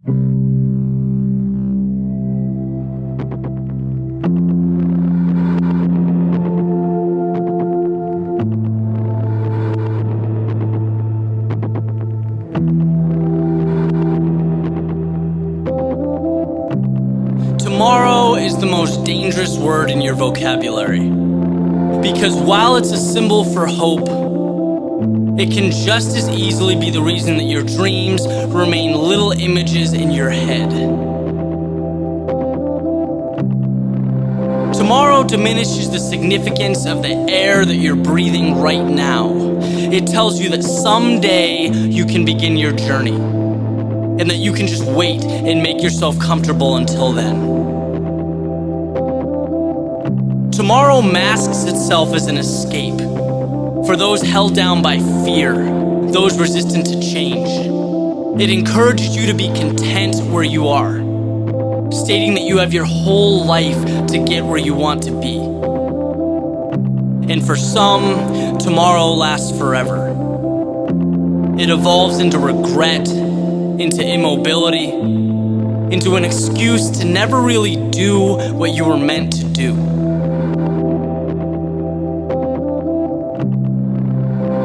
Tomorrow is the most dangerous word in your vocabulary, because while it's a symbol for hope, it can just as easily be the reason that your dreams remain little images in your head. Tomorrow diminishes the significance of the air that you're breathing right now. It tells you that someday you can begin your journey, and that you can just wait and make yourself comfortable until then. Tomorrow masks itself as an escape for those held down by fear, those resistant to change. It encourages you to be content where you are, stating that you have your whole life to get where you want to be. And for some, tomorrow lasts forever. It evolves into regret, into immobility, into an excuse to never really do what you were meant to do.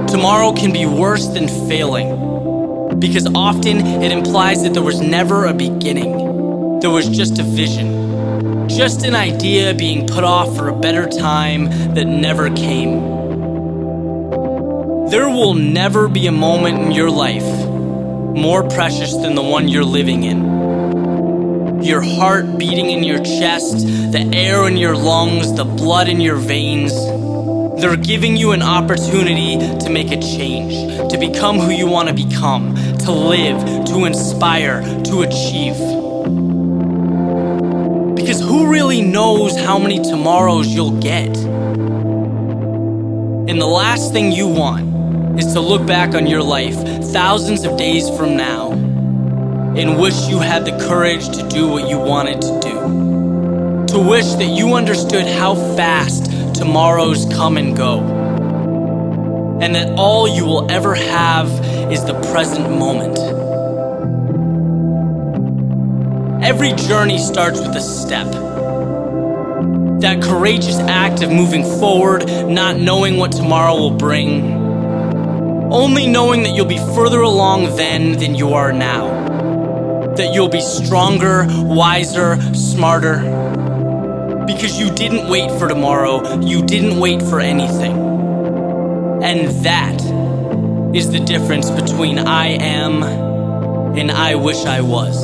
Tomorrow can be worse than failing, because often it implies that there was never a beginning. There was just a vision, just an idea being put off for a better time that never came. There will never be a moment in your life more precious than the one you're living in. Your heart beating in your chest, the air in your lungs, the blood in your veins. They're giving you an opportunity to make a change, to become who you want to become, to live, to inspire, to achieve. Because who really knows how many tomorrows you'll get? And the last thing you want is to look back on your life thousands of days from now and wish you had the courage to do what you wanted to do. To wish that you understood how fast tomorrows come and go, and that all you will ever have is the present moment. Every journey starts with a step. That courageous act of moving forward, not knowing what tomorrow will bring, only knowing that you'll be further along then than you are now. That you'll be stronger, wiser, smarter. Because you didn't wait for tomorrow, you didn't wait for anything. And that is the difference between I am and I wish I was.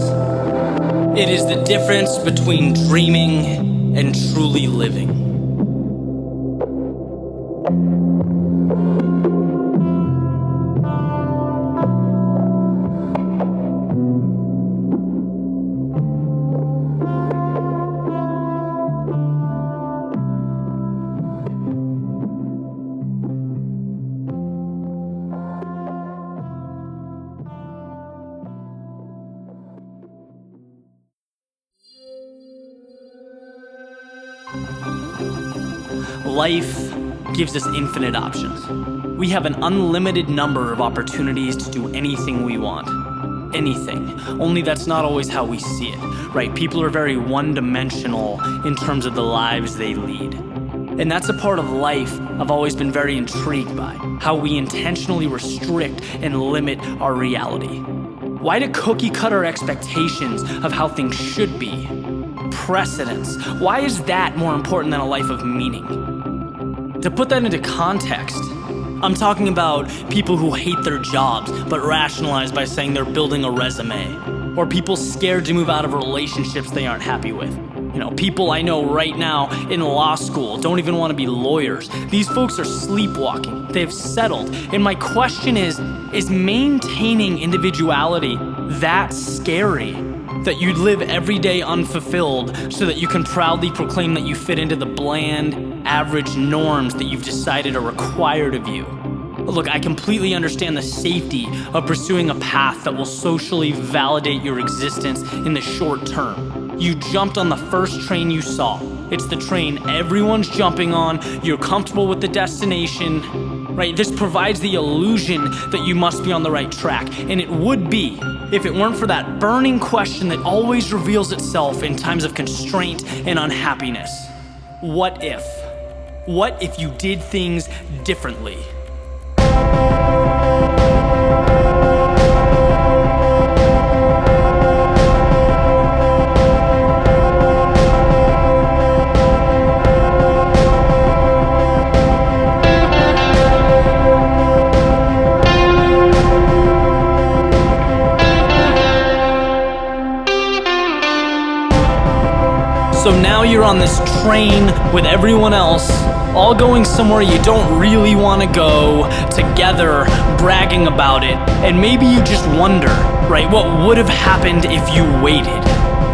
It is the difference between dreaming and truly living. Life gives us infinite options. We have an unlimited number of opportunities to do anything we want. Anything. Only that's not always how we see it, right? People are very one-dimensional in terms of the lives they lead. And that's a part of life I've always been very intrigued by, how we intentionally restrict and limit our reality. Why do cookie-cutter expectations of how things should be, precedence, why is that more important than a life of meaning? To put that into context, I'm talking about people who hate their jobs but rationalize by saying they're building a resume, or people scared to move out of relationships they aren't happy with. You know, people I know right now in law school don't even want to be lawyers. These folks are sleepwalking. They've settled. And my question is maintaining individuality that scary? That you'd live every day unfulfilled so that you can proudly proclaim that you fit into the bland, average norms that you've decided are required of you. Look, I completely understand the safety of pursuing a path that will socially validate your existence in the short term. You jumped on the first train you saw. It's the train everyone's jumping on, you're comfortable with the destination, right? This provides the illusion that you must be on the right track, and it would be if it weren't for that burning question that always reveals itself in times of constraint and unhappiness. What if? What if you did things differently? So now you're on this train with everyone else, all going somewhere you don't really want to go, together, bragging about it, and maybe you just wonder, right, what would have happened if you waited?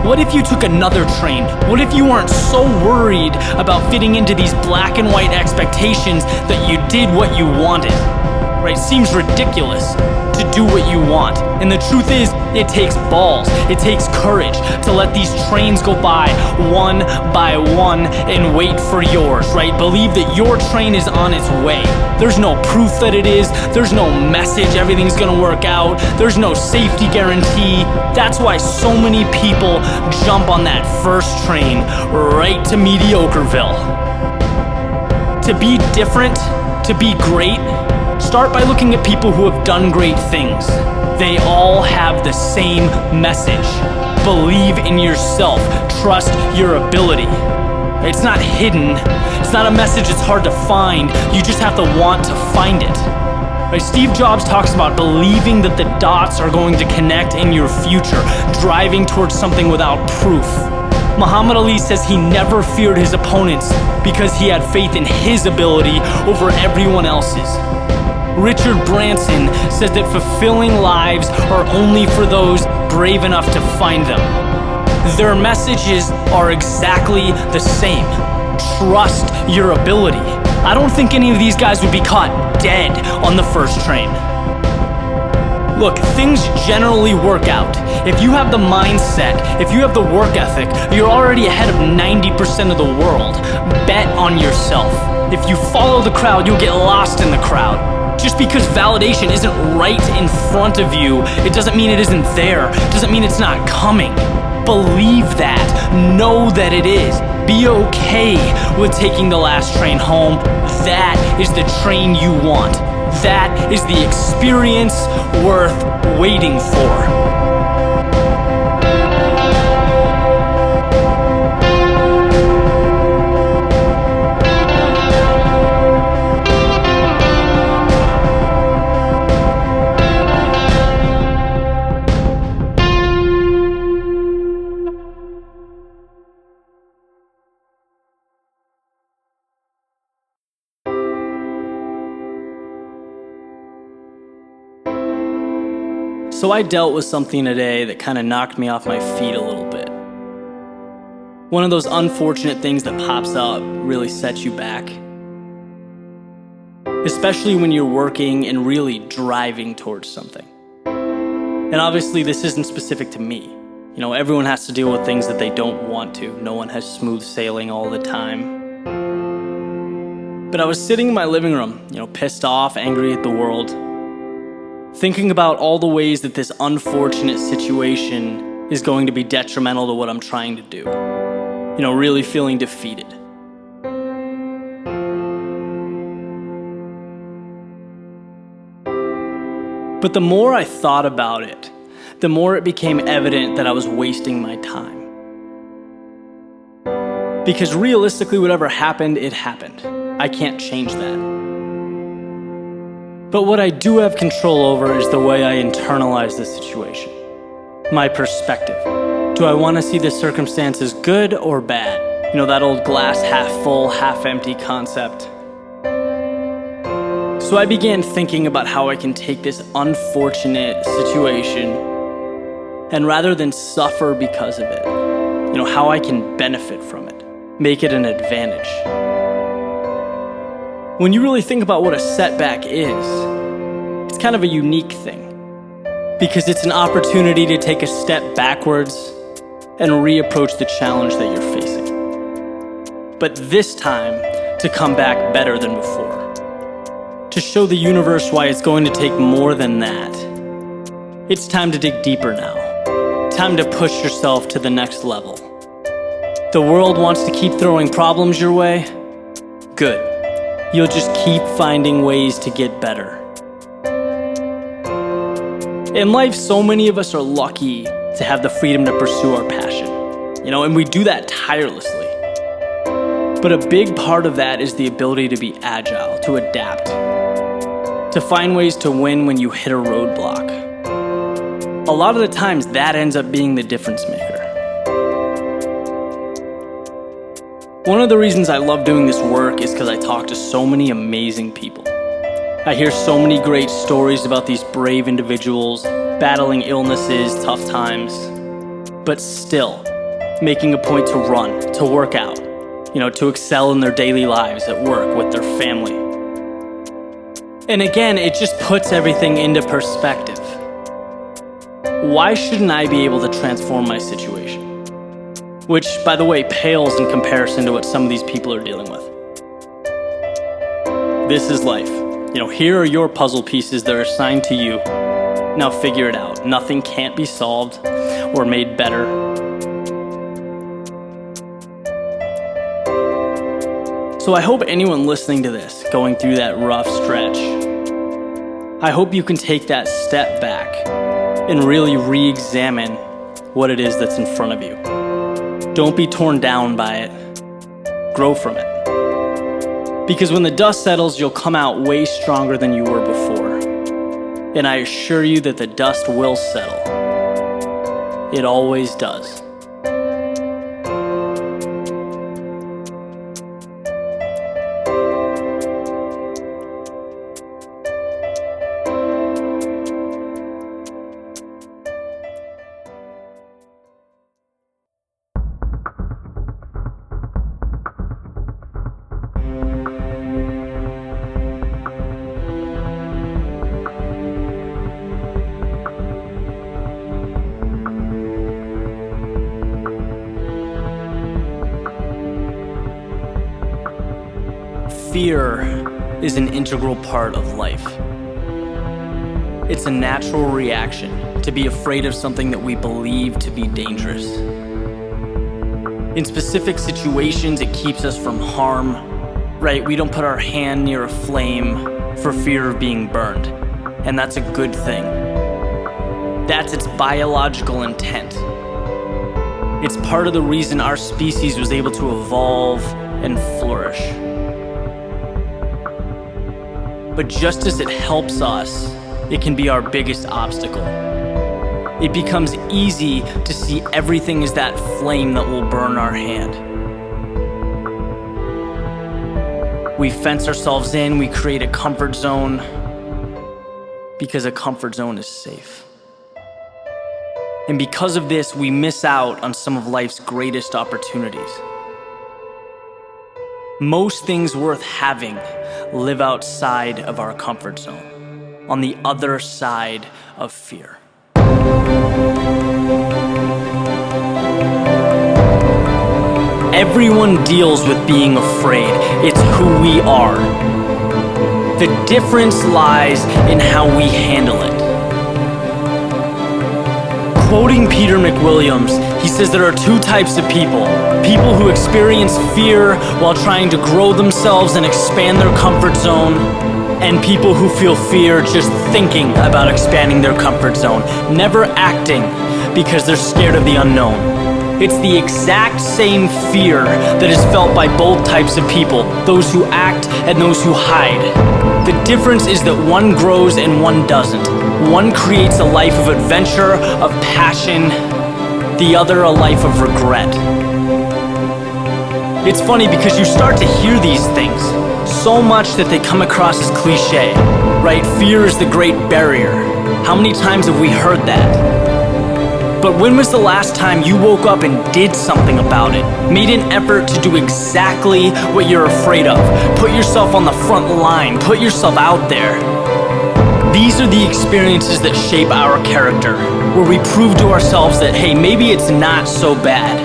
What if you took another train? What if you weren't so worried about fitting into these black and white expectations that you did what you wanted? Right? Seems ridiculous to do what you want. And the truth is, it takes balls, it takes courage to let these trains go by one and wait for yours, right? Believe that your train is on its way. There's no proof that it is, there's no message everything's gonna work out, there's no safety guarantee. That's why so many people jump on that first train right to Mediocreville. To be different, to be great, start by looking at people who have done great things. They all have the same message. Believe in yourself. Trust your ability. It's not hidden. It's not a message that's hard to find. You just have to want to find it. Right? Steve Jobs talks about believing that the dots are going to connect in your future, driving towards something without proof. Muhammad Ali says he never feared his opponents because he had faith in his ability over everyone else's. Richard Branson says that fulfilling lives are only for those brave enough to find them. Their messages are exactly the same. Trust your ability. I don't think any of these guys would be caught dead on the first train. Look, things generally work out. If you have the mindset, if you have the work ethic, you're already ahead of 90% of the world. Bet on yourself. If you follow the crowd, you'll get lost in the crowd. Just because validation isn't right in front of you, it doesn't mean it isn't there. It doesn't mean it's not coming. Believe that. Know that it is. Be okay with taking the last train home. That is the train you want. That is the experience worth waiting for. So I dealt with something today that kind of knocked me off my feet a little bit. One of those unfortunate things that pops up really sets you back. Especially when you're working and really driving towards something. And obviously this isn't specific to me. You know, everyone has to deal with things that they don't want to. No one has smooth sailing all the time. But I was sitting in my living room, pissed off, angry at the world, thinking about all the ways that this unfortunate situation is going to be detrimental to what I'm trying to do. Really feeling defeated. But the more I thought about it, the more it became evident that I was wasting my time. Because realistically, whatever happened, it happened. I can't change that. But what I do have control over is the way I internalize the situation. My perspective. Do I want to see the circumstances good or bad? That old glass half full, half empty concept. So I began thinking about how I can take this unfortunate situation and rather than suffer because of it, how I can benefit from it, make it an advantage. When you really think about what a setback is, it's kind of a unique thing because it's an opportunity to take a step backwards and reapproach the challenge that you're facing. But this time, to come back better than before. to show the universe why it's going to take more than that. It's time to dig deeper now. Time to push yourself to the next level. The world wants to keep throwing problems your way? Good. You'll just keep finding ways to get better. In life, so many of us are lucky to have the freedom to pursue our passion, and we do that tirelessly. But a big part of that is the ability to be agile, to adapt, to find ways to win when you hit a roadblock. A lot of the times, that ends up being the difference maker. One of the reasons I love doing this work is because I talk to so many amazing people. I hear so many great stories about these brave individuals battling illnesses, tough times, but still making a point to run, to work out, to excel in their daily lives at work with their family. And again, it just puts everything into perspective. Why shouldn't I be able to transform my situation? Which, by the way, pales in comparison to what some of these people are dealing with. This is life. Here are your puzzle pieces that are assigned to you. Now figure it out. Nothing can't be solved or made better. So I hope anyone listening to this, going through that rough stretch, I hope you can take that step back and really re-examine what it is that's in front of you. Don't be torn down by it. Grow from it. Because when the dust settles, you'll come out way stronger than you were before. And I assure you that the dust will settle. It always does. Fear is an integral part of life. It's a natural reaction to be afraid of something that we believe to be dangerous. In specific situations, it keeps us from harm, right? We don't put our hand near a flame for fear of being burned, and that's a good thing. That's its biological intent. It's part of the reason our species was able to evolve and flourish. But just as it helps us, it can be our biggest obstacle. It becomes easy to see everything as that flame that will burn our hand. We fence ourselves in, we create a comfort zone, because a comfort zone is safe. And because of this, we miss out on some of life's greatest opportunities. Most things worth having live outside of our comfort zone, on the other side of fear. Everyone deals with being afraid. It's who we are. The difference lies in how we handle it. Quoting Peter McWilliams, he says there are two types of people. People who experience fear while trying to grow themselves and expand their comfort zone, and people who feel fear just thinking about expanding their comfort zone, never acting because they're scared of the unknown. It's the exact same fear that is felt by both types of people, those who act and those who hide. The difference is that one grows and one doesn't. One creates a life of adventure, of passion, the other a life of regret. It's funny because you start to hear these things so much that they come across as cliche, right? Fear is the great barrier. How many times have we heard that? But when was the last time you woke up and did something about it? Made an effort to do exactly what you're afraid of. Put yourself on the front line. Put yourself out there. These are the experiences that shape our character, where we prove to ourselves that, hey, maybe it's not so bad.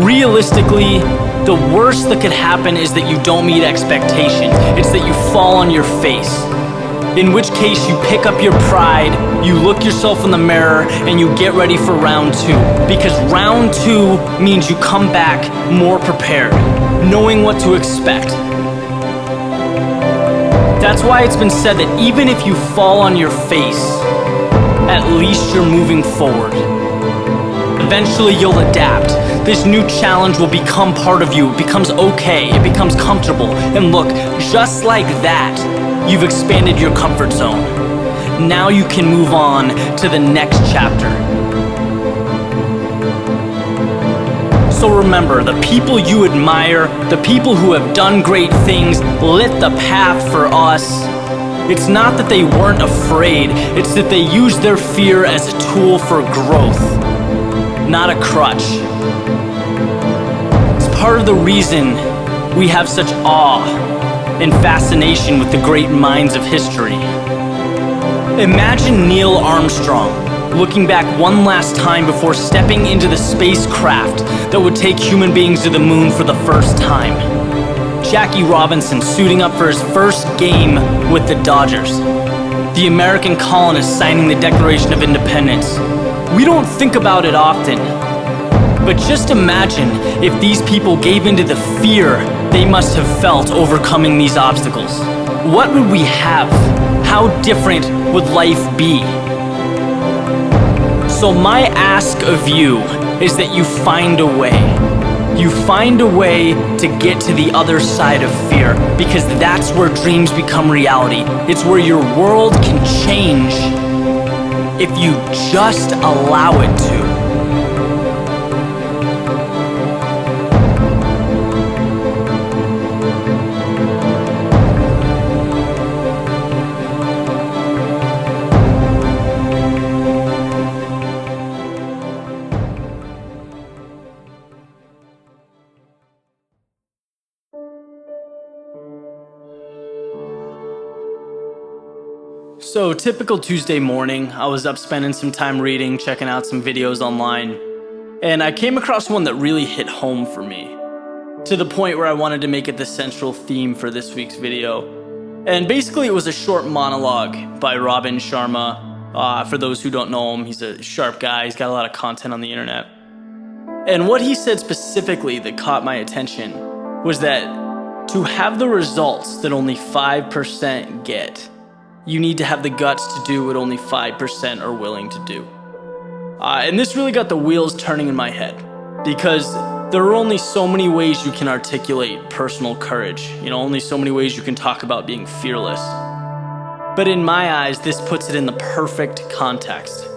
Realistically, The worst that could happen is that you don't meet expectations. It's that you fall on your face. In which case you pick up your pride, you look yourself in the mirror, and you get ready for round two. Because round two means you come back more prepared, knowing what to expect. That's why it's been said that even if you fall on your face, at least you're moving forward. Eventually you'll adapt. This new challenge will become part of you. It becomes okay. It becomes comfortable. And look, just like that, you've expanded your comfort zone. Now you can move on to the next chapter. So remember, the people you admire, the people who have done great things, lit the path for us. It's not that they weren't afraid, it's that they used their fear as a tool for growth, not a crutch. It's part of the reason we have such awe and fascination with the great minds of history. Imagine Neil Armstrong looking back one last time before stepping into the spacecraft that would take human beings to the moon for the first time. Jackie Robinson suiting up for his first game with the Dodgers. The American colonists signing the Declaration of Independence. We don't think about it often, but just imagine if these people gave into the fear they must have felt overcoming these obstacles. What would we have? How different would life be? So my ask of you is that you find a way. You find a way to get to the other side of fear, because that's where dreams become reality. It's where your world can change if you just allow it to. So, typical Tuesday morning, I was up spending some time reading, checking out some videos online, and I came across one that really hit home for me, to the point where I wanted to make it the central theme for this week's video. And basically it was a short monologue by Robin Sharma. For those who don't know him, he's a sharp guy, he's got a lot of content on the internet. And what he said specifically that caught my attention was that to have the results that only 5% get, you need to have the guts to do what only 5% are willing to do. And this really got the wheels turning in my head, because there are only so many ways you can articulate personal courage. Only so many ways you can talk about being fearless. But in my eyes, this puts it in the perfect context,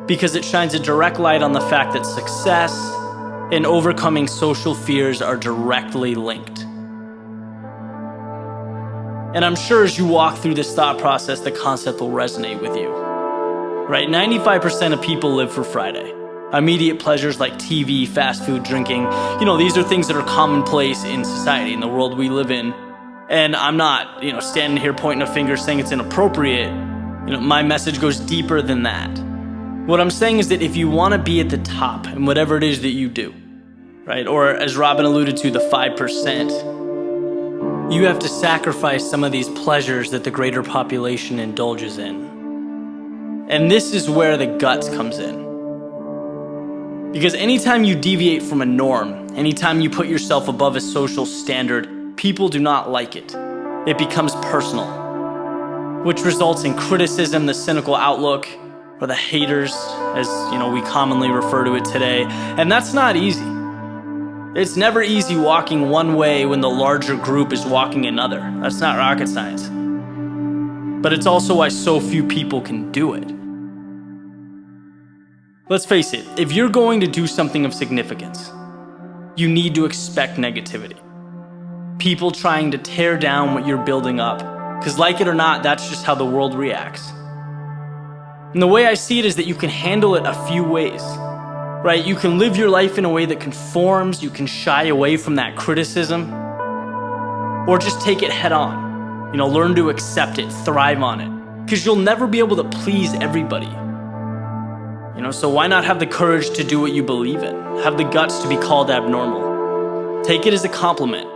because it shines a direct light on the fact that success and overcoming social fears are directly linked. And I'm sure as you walk through this thought process, the concept will resonate with you. Right? 95% of people live for Friday. Immediate pleasures like TV, fast food, drinking, these are things that are commonplace in society, in the world we live in. And I'm not, standing here pointing a finger saying it's inappropriate. My message goes deeper than that. What I'm saying is that if you want to be at the top in whatever it is that you do, right? Or as Robin alluded to, the 5%, you have to sacrifice some of these pleasures that the greater population indulges in. And this is where the guts comes in. Because anytime you deviate from a norm, anytime you put yourself above a social standard, people do not like it. It becomes personal, which results in criticism, the cynical outlook, or the haters, as we commonly refer to it today. And that's not easy. It's never easy walking one way when the larger group is walking another. That's not rocket science. But it's also why so few people can do it. Let's face it, if you're going to do something of significance, you need to expect negativity. People trying to tear down what you're building up, because like it or not, that's just how the world reacts. And the way I see it is that you can handle it a few ways. Right? You can live your life in a way that conforms, you can shy away from that criticism, or just take it head on. Learn to accept it, thrive on it, because you'll never be able to please everybody. So why not have the courage to do what you believe in? Have the guts to be called abnormal, Take it as a compliment.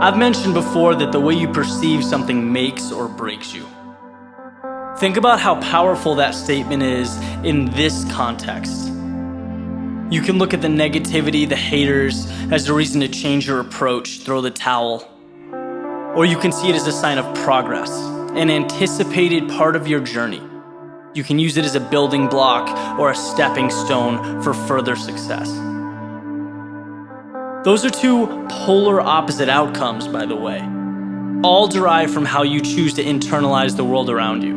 I've mentioned before that the way you perceive something makes or breaks you. Think about how powerful that statement is in this context. You can look at the negativity, the haters, as a reason to change your approach, throw the towel. Or you can see it as a sign of progress, an anticipated part of your journey. You can use it as a building block or a stepping stone for further success. Those are two polar opposite outcomes, by the way, all derived from how you choose to internalize the world around you.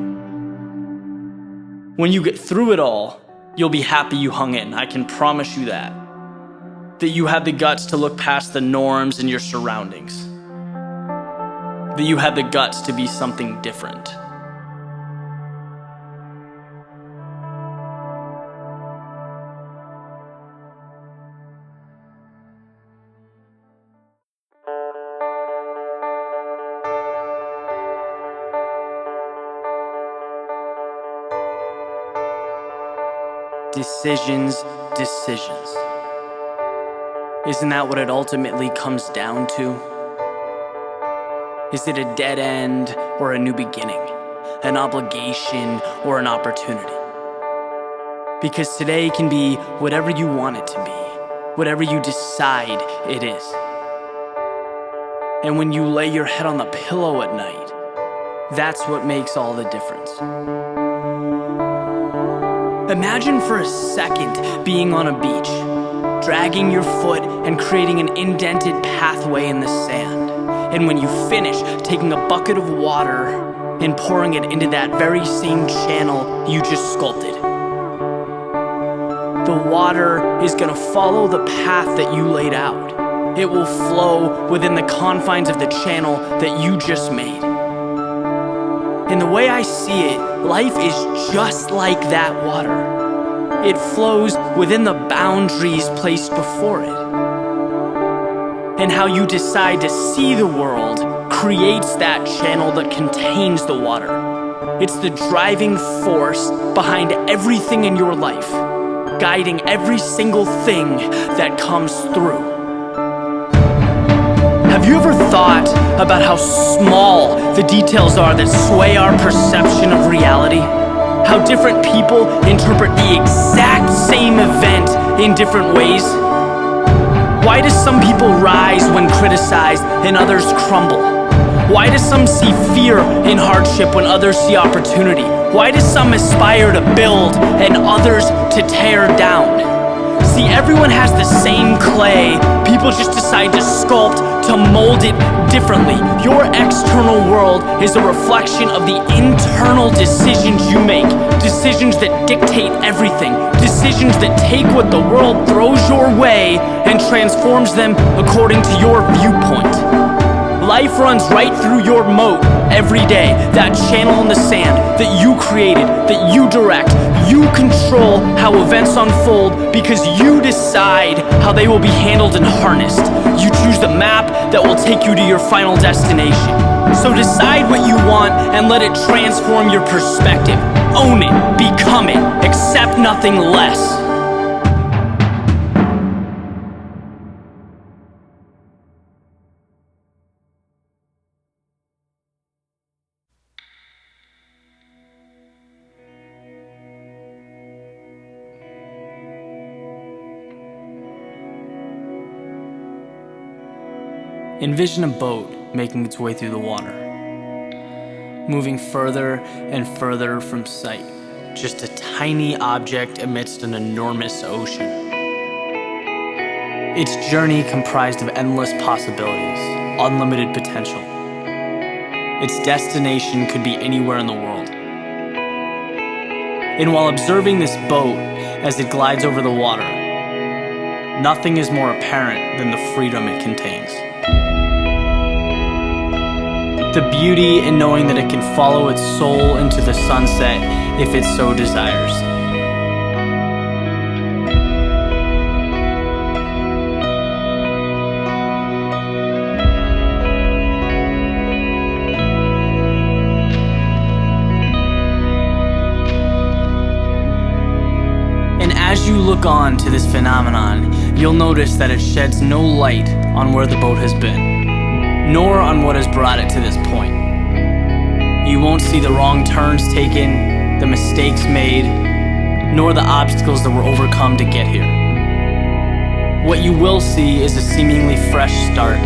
When you get through it all, you'll be happy you hung in. I can promise you that. That you had the guts to look past the norms in your surroundings. That you had the guts to be something different. Decisions. Isn't that what it ultimately comes down to? Is it a dead end or a new beginning? An obligation or an opportunity? Because today can be whatever you want it to be, whatever you decide it is. And when you lay your head on the pillow at night, that's what makes all the difference. Imagine for a second being on a beach, dragging your foot and creating an indented pathway in the sand. And when you finish, taking a bucket of water and pouring it into that very same channel you just sculpted. The water is gonna follow the path that you laid out. It will flow within the confines of the channel that you just made. And the way I see it, life is just like that water. It flows within the boundaries placed before it. And how you decide to see the world creates that channel that contains the water. It's the driving force behind everything in your life, guiding every single thing that comes through. Have you ever thought about how small the details are that sway our perception of reality? How different people interpret the exact same event in different ways? Why do some people rise when criticized and others crumble? Why do some see fear in hardship when others see opportunity? Why do some aspire to build and others to tear down? See, everyone has the same clay. People just decide to sculpt, to mold it differently. Your external world is a reflection of the internal decisions you make. Decisions that dictate everything. Decisions that take what the world throws your way and transforms them according to your viewpoint. Life runs right through your moat every day. That channel in the sand that you created, that you direct. You control how events unfold because you decide how they will be handled and harnessed. You choose the map that will take you to your final destination. So decide what you want and let it transform your perspective. Own it, become it, accept nothing less. Envision a boat making its way through the water, moving further and further from sight, just a tiny object amidst an enormous ocean. Its journey comprised of endless possibilities, unlimited potential. Its destination could be anywhere in the world. And while observing this boat as it glides over the water, nothing is more apparent than the freedom it contains. The beauty in knowing that it can follow its soul into the sunset if it so desires. And as you look on to this phenomenon, you'll notice that it sheds no light on where the boat has been, nor on what has brought it to this point. You won't see the wrong turns taken, the mistakes made, nor the obstacles that were overcome to get here. What you will see is a seemingly fresh start,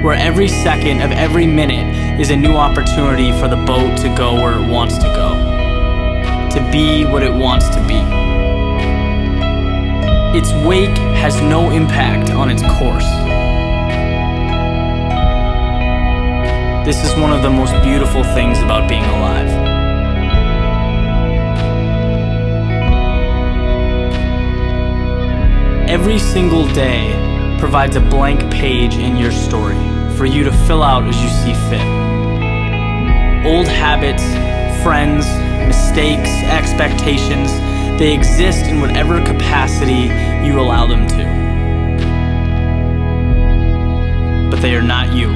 where every second of every minute is a new opportunity for the boat to go where it wants to go, to be what it wants to be. Its wake has no impact on its course. This is one of the most beautiful things about being alive. Every single day provides a blank page in your story for you to fill out as you see fit. Old habits, friends, mistakes, expectations, they exist in whatever capacity you allow them to. But they are not you.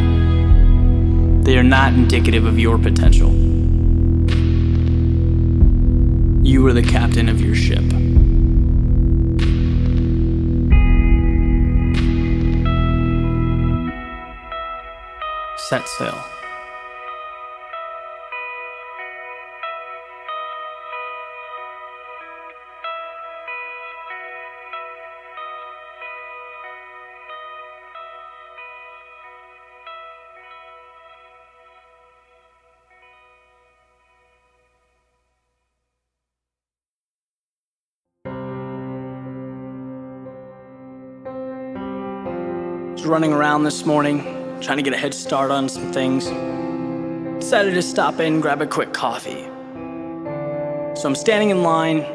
They are not indicative of your potential. You are the captain of your ship. Set sail. Was running around this morning, trying to get a head start on some things. Decided to stop in, grab a quick coffee. So I'm standing in line,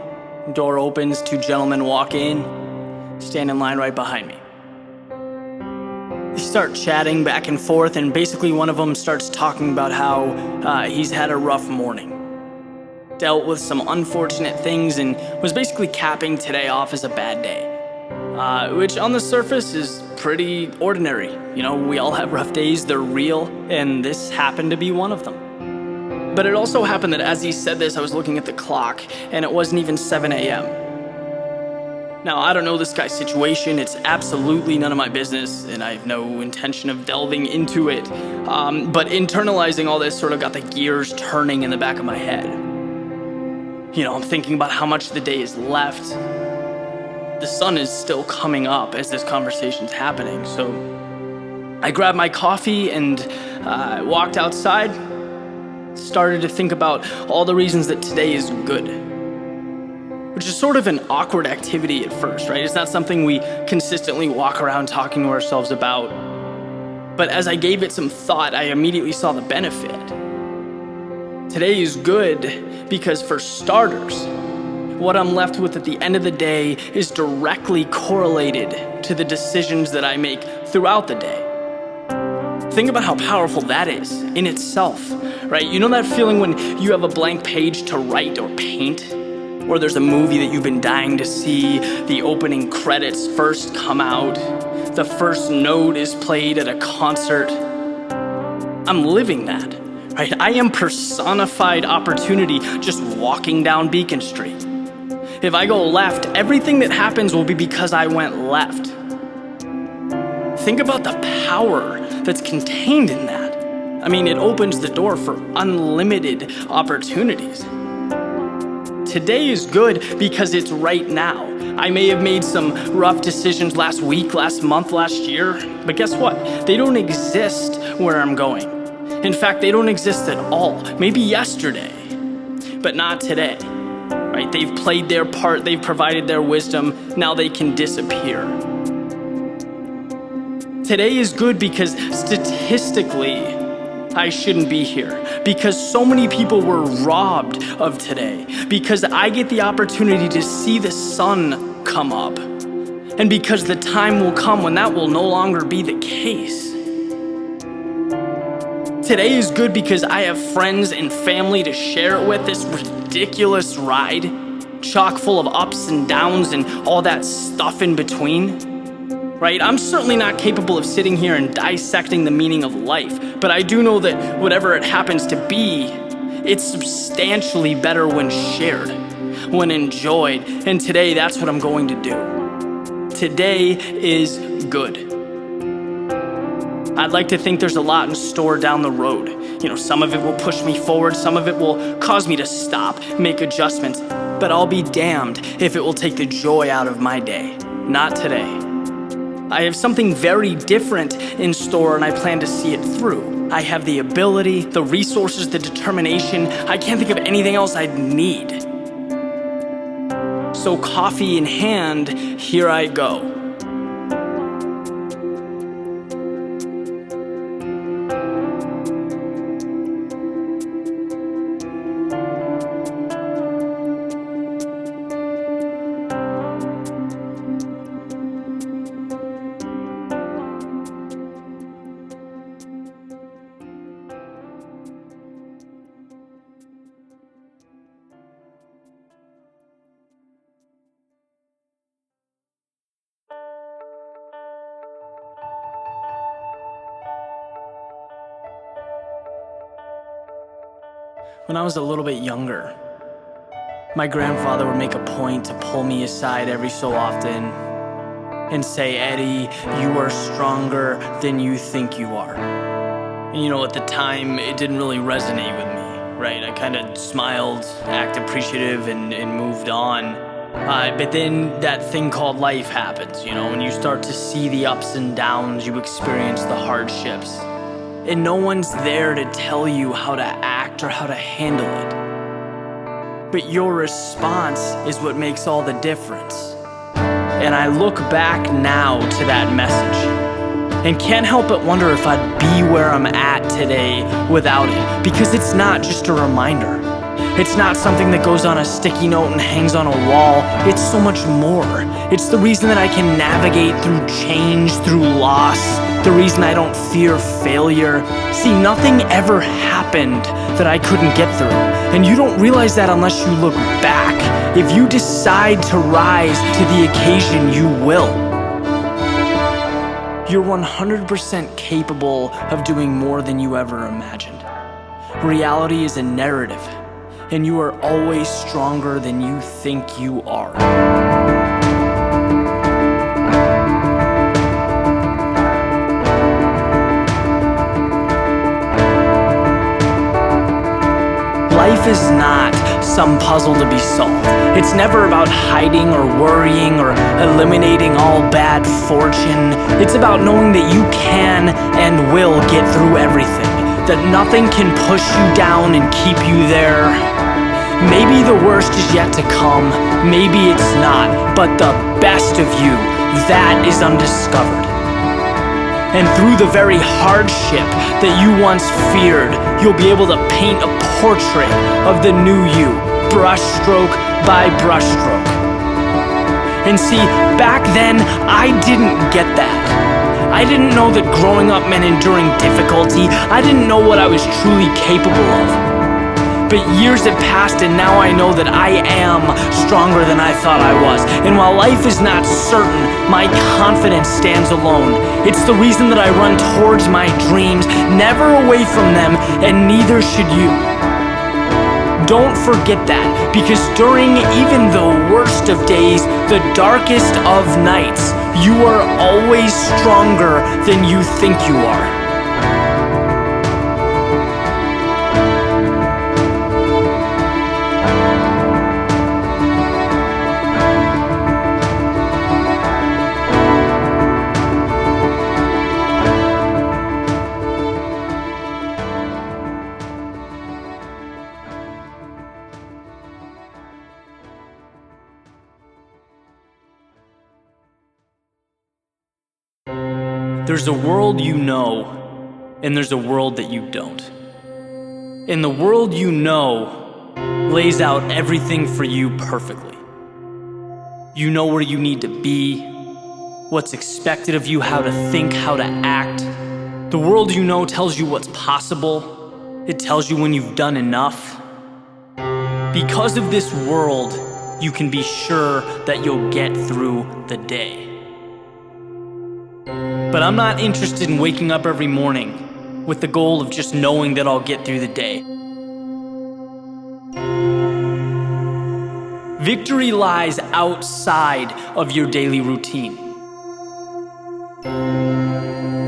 door opens, two gentlemen walk in, stand in line right behind me. They start chatting back and forth, and basically one of them starts talking about how he's had a rough morning. Dealt with some unfortunate things and was basically capping today off as a bad day. Which on the surface is pretty ordinary. You know, we all have rough days, they're real, and this happened to be one of them. But it also happened that as he said this, I was looking at the clock, and it wasn't even 7 a.m. Now, I don't know this guy's situation, it's absolutely none of my business, and I have no intention of delving into it. But internalizing all this sort of got the gears turning in the back of my head. You know, I'm thinking about how much the day is left. The sun is still coming up as this conversation's happening, so I grabbed my coffee and walked outside, started to think about all the reasons that today is good, which is sort of an awkward activity at first, right? It's not something we consistently walk around talking to ourselves about, but as I gave it some thought, I immediately saw the benefit. Today is good because, for starters, what I'm left with at the end of the day is directly correlated to the decisions that I make throughout the day. Think about how powerful that is in itself, right? You know that feeling when you have a blank page to write or paint? Or there's a movie that you've been dying to see, the opening credits first come out, the first note is played at a concert. I'm living that, right? I am personified opportunity just walking down Beacon Street. If I go left, everything that happens will be because I went left. Think about the power that's contained in that. I mean, it opens the door for unlimited opportunities. Today is good because it's right now. I may have made some rough decisions last week, last month, last year, but guess what? They don't exist where I'm going. In fact, they don't exist at all. Maybe yesterday, but not today. Right? They've played their part, they've provided their wisdom, now they can disappear. Today is good because statistically, I shouldn't be here. Because so many people were robbed of today. Because I get the opportunity to see the sun come up. And because the time will come when that will no longer be the case. Today is good because I have friends and family to share it with. This ridiculous ride, chock full of ups and downs and all that stuff in between, right? I'm certainly not capable of sitting here and dissecting the meaning of life, but I do know that whatever it happens to be, it's substantially better when shared. when enjoyed, and today that's what I'm going to do. Today is good. I'd like to think there's a lot in store down the road. Some of it will push me forward, some of it will cause me to stop, make adjustments, but I'll be damned if it will take the joy out of my day. Not today. I have something very different in store, and I plan to see it through. I have the ability, the resources, the determination. I can't think of anything else I'd need. So coffee in hand, here I go. When I was a little bit younger, my grandfather would make a point to pull me aside every so often and say, "Eddie, you are stronger than you think you are." And at the time, it didn't really resonate with me, right? I kind of smiled, acted appreciative, and moved on. But then that thing called life happens, when you start to see the ups and downs, you experience the hardships. And no one's there to tell you how to act or how to handle it. But your response is what makes all the difference. And I look back now to that message and can't help but wonder if I'd be where I'm at today without it. Because it's not just a reminder. It's not something that goes on a sticky note and hangs on a wall. It's so much more. It's the reason that I can navigate through change, through loss, the reason I don't fear failure. See, nothing ever happened that I couldn't get through. And you don't realize that unless you look back. If you decide to rise to the occasion, you will. You're 100% capable of doing more than you ever imagined. Reality is a narrative, and you are always stronger than you think you are. Life is not some puzzle to be solved. It's never about hiding or worrying or eliminating all bad fortune. It's about knowing that you can and will get through everything, that nothing can push you down and keep you there. Maybe the worst is yet to come, maybe it's not, but the best of you, that is undiscovered. And through the very hardship that you once feared, you'll be able to paint a portrait of the new you, brushstroke by brushstroke. And see, back then, I didn't get that. I didn't know that growing up meant enduring difficulty. I didn't know what I was truly capable of. But years have passed, and now I know that I am stronger than I thought I was. And while life is not certain, my confidence stands alone. It's the reason that I run towards my dreams, never away from them, and neither should you. Don't forget that, because during even the worst of days, the darkest of nights, you are always stronger than you think you are. There's a world you know, and there's a world that you don't. And the world you know lays out everything for you perfectly. You know where you need to be, what's expected of you, how to think, how to act. The world you know tells you what's possible. It tells you when you've done enough. Because of this world, you can be sure that you'll get through the day. But I'm not interested in waking up every morning with the goal of just knowing that I'll get through the day. Victory lies outside of your daily routine.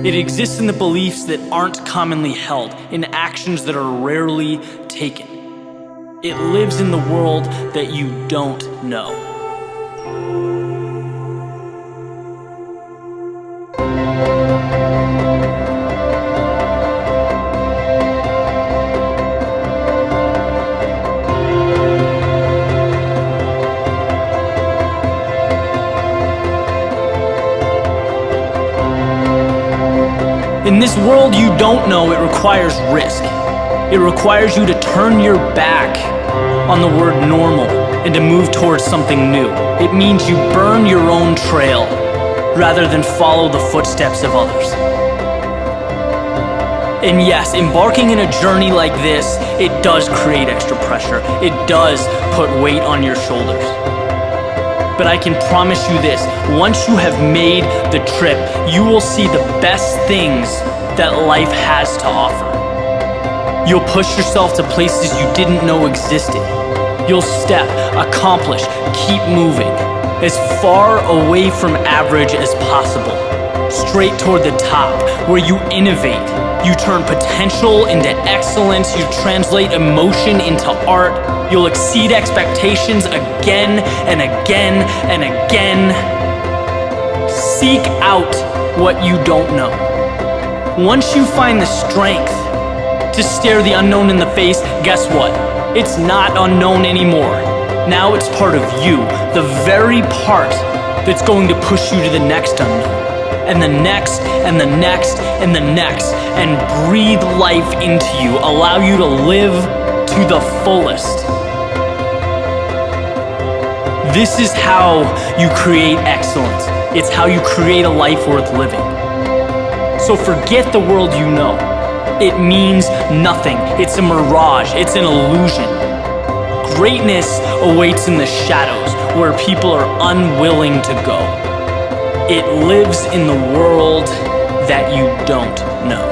It exists in the beliefs that aren't commonly held, in actions that are rarely taken. It lives in the world that you don't know. In this world you don't know, it requires risk. It requires you to turn your back on the word normal and to move towards something new. It means you burn your own trail rather than follow the footsteps of others. And yes, embarking in a journey like this, it does create extra pressure. It does put weight on your shoulders. But I can promise you this, once you have made the trip, you will see the best things that life has to offer. You'll push yourself to places you didn't know existed. You'll step, accomplish, keep moving, as far away from average as possible, straight toward the top, where you innovate. You turn potential into excellence. You translate emotion into art. You'll exceed expectations again and again and again. Seek out what you don't know. Once you find the strength to stare the unknown in the face, guess what? It's not unknown anymore. Now it's part of you, the very part that's going to push you to the next unknown. And the next, and the next, and the next, and breathe life into you, allow you to live to the fullest. This is how you create excellence. It's how you create a life worth living. So forget the world you know. It means nothing. It's a mirage. It's an illusion. Greatness awaits in the shadows, where people are unwilling to go. It lives in the world that you don't know.